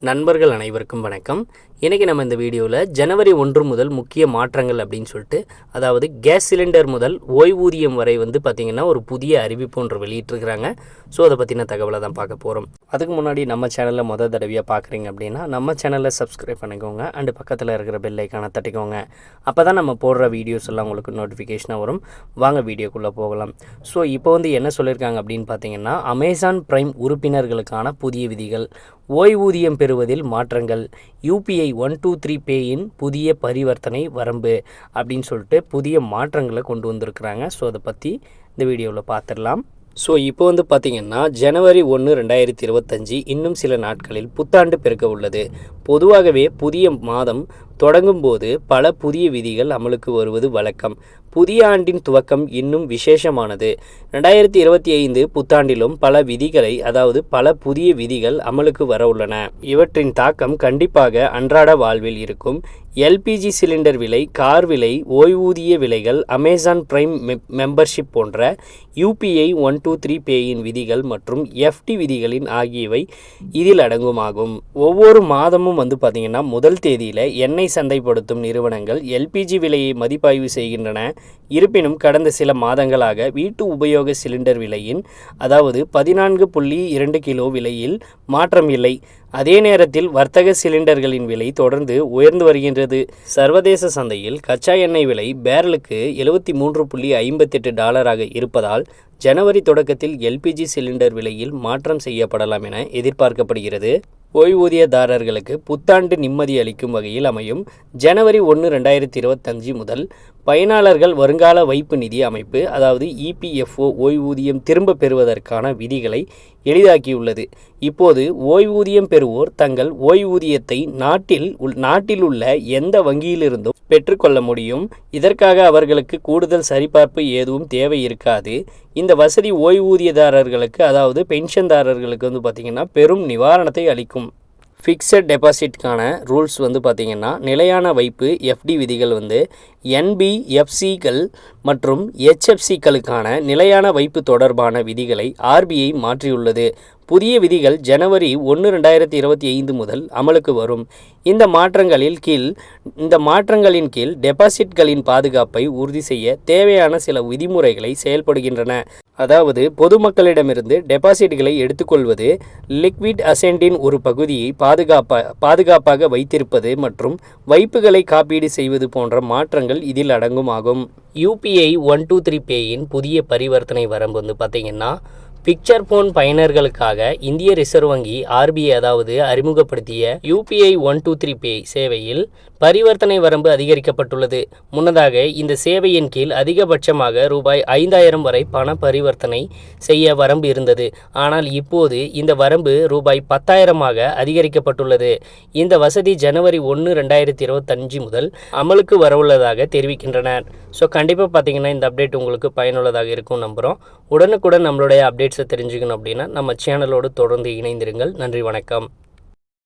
நண்பர்கள் அனைவருக்கும் வணக்கம். இன்றைக்கி நம்ம இந்த வீடியோவில் ஜனவரி 1 முதல் முக்கிய மாற்றங்கள் அப்படின்னு சொல்லிட்டு, அதாவது கேஸ் சிலிண்டர் முதல் ஓய்வூதியம் வரை பார்த்திங்கன்னா ஒரு புதிய அறிவிப்பு ஒன்று வெளியிட்டிருக்கிறாங்க. ஸோ அதை பற்றின தகவலை தான் பார்க்க போகிறோம். அதுக்கு முன்னாடி நம்ம சேனலில் மொதல் தடவையாக பார்க்குறீங்க அப்படின்னா நம்ம சேனலில் சப்ஸ்கிரைப் பண்ணிக்கோங்க. அண்டு பக்கத்தில் இருக்கிற பெல் ஐக்கானை தட்டிக்கோங்க. அப்போ தான் நம்ம போடுற வீடியோஸ் எல்லாம் உங்களுக்கு நோட்டிஃபிகேஷனாக வரும். வாங்க வீடியோக்குள்ளே போகலாம். ஸோ இப்போ என்ன சொல்லியிருக்காங்க அப்படின்னு பார்த்தீங்கன்னா, அமேசான் பிரைம் உறுப்பினர்களுக்கான புதிய விதிகள், ஓய்வூதியம் பெறுவதில் மாற்றங்கள், UPI 123 பேயின் புதிய பரிவர்த்தனை வரம்பு அப்படின்னு சொல்லிட்டு புதிய மாற்றங்களை கொண்டு வந்திருக்கிறாங்க. ஸோ அதை பற்றி இந்த வீடியோவில் பார்த்துடலாம். ஸோ இப்போ பார்த்திங்கன்னா ஜனவரி 1, 2025 இன்னும் சில நாட்களில் புத்தாண்டு பிறக்க உள்ளது. பொதுவாகவே புதிய மாதம் தொடங்கும் போது பல புதிய விதிகள் அமலுக்கு வருவது வழக்கம். புதிய ஆண்டின் துவக்கம் இன்னும் விசேஷமானது. 2025 புத்தாண்டிலும் பல புதிய விதிகள் அமலுக்கு வர உள்ளன. இவற்றின் தாக்கம் கண்டிப்பாக அன்றாட வாழ்வில் இருக்கும். LPG சிலிண்டர் விலை, கார் விலை, ஓய்வூதிய விலைகள், அமேசான் பிரைம் மெம்பர்ஷிப் போன்ற UPI 123 பேயின் விதிகள் மற்றும் FT விதிகளின் ஆகியவை இதில் அடங்குமாகும். ஒவ்வொரு மாதமும் பார்த்திங்கன்னா முதல் தேதியில் எண்ணெய் சந்தைப்படுத்தும் நிறுவனங்கள் LPG விலையை மதிப்பாய்வு செய்கின்றன. இருப்பினும் கடந்த சில மாதங்களாக வீட்டு உபயோக சிலிண்டர் விலையின், அதாவது 14.2 கிலோ விலையில் மாற்றம் இல்லை. அதே நேரத்தில் வர்த்தக சிலிண்டர்களின் விலை தொடர்ந்து உயர்ந்து வருகின்றது. சர்வதேச சந்தையில் கச்சா எண்ணெய் விலை பேரலுக்கு $73.58 இருப்பதால் ஜனவரி தொடக்கத்தில் LPG சிலிண்டர் விலையில் மாற்றம் செய்யப்படலாம் என எதிர்பார்க்கப்படுகிறது. ஓய்வூதியதாரர்களுக்கு புத்தாண்டு நிம்மதி அளிக்கும் வகையில் அமையும். ஜனவரி 1, 2025 முதல் பயனாளர்கள் வருங்கால வைப்பு நிதி அமைப்பு, அதாவது EPFO ஓய்வூதியம் திரும்ப பெறுவதற்கான விதிகளை எளிதாக்கியுள்ளது. இப்போது ஓய்வூதியம் பெறுவோர் தங்கள் ஓய்வூதியத்தை நாட்டில் உள்ள எந்த வங்கியிலிருந்தும் பெற்றுக்கொள்ள முடியும். இதற்காக அவர்களுக்கு கூடுதல் சரிபார்ப்பு எதுவும் தேவை இருக்காது. இந்த வசதி ஓய்வூதியதாரர்களுக்கு, அதாவது பென்ஷன்தாரர்களுக்கு பார்த்திங்கன்னா பெரும் நிவாரணத்தை அளிக்கும். ஃபிக்ஸட் டெபாசிட்கான ரூல்ஸ் பார்த்திங்கன்னா, நிலையான வைப்பு FD விதிகள் NBFCகள் மற்றும் HFCக்களுக்கான நிலையான வைப்பு தொடர்பான விதிகளை RBI மாற்றியுள்ளது. புதிய விதிகள் ஜனவரி 1, 2025 முதல் அமலுக்கு வரும். இந்த மாற்றங்களின் கீழ் டெபாசிட்களின் பாதுகாப்பை உறுதி செய்ய தேவையான சில விதிமுறைகளை செயல்படுகின்றன. அதாவது பொதுமக்களிடமிருந்து டெபாசிட்களை எடுத்துக்கொள்வது, லிக்விட் அசெண்டின் ஒரு பகுதியை பாதுகாப்பாக வைத்திருப்பது மற்றும் வைப்புகளை காப்பீடு செய்வது போன்ற மாற்றங்கள் இதில் அடங்குமாகும். UPI 123 பேயின் புதிய பரிவர்த்தனை வரம்பு பார்த்திங்கன்னா, பிக்சர் போன் பயனர்களுக்காக இந்திய ரிசர்வ் வங்கி RBI அறிமுகப்படுத்திய UPI 123 பே சேவையில் பரிவர்த்தனை வரம்பு அதிகரிக்கப்பட்டுள்ளது. முன்னதாக இந்த சேவையின் கீழ் அதிகபட்சமாக ரூபாய் 5,000 வரை பண பரிவர்த்தனை செய்ய வரம்பு இருந்தது. ஆனால் இப்போது இந்த வரம்பு ரூபாய் 10,000 அதிகரிக்கப்பட்டுள்ளது. இந்த வசதி ஜனவரி 1, 2025 முதல் அமலுக்கு வரவுள்ளதாக தெரிவிக்கின்றனர். ஸோ கண்டிப்பாக பார்த்திங்கன்னா இந்த அப்டேட் உங்களுக்கு பயனுள்ளதாக இருக்கும் நம்புகிறோம். உடனுக்குடன் நம்மளுடைய அப்டேட்ஸை தெரிஞ்சுக்கணும் அப்படின்னா நம்ம சேனலோடு தொடர்ந்து இணைந்திருங்கள். நன்றி, வணக்கம்.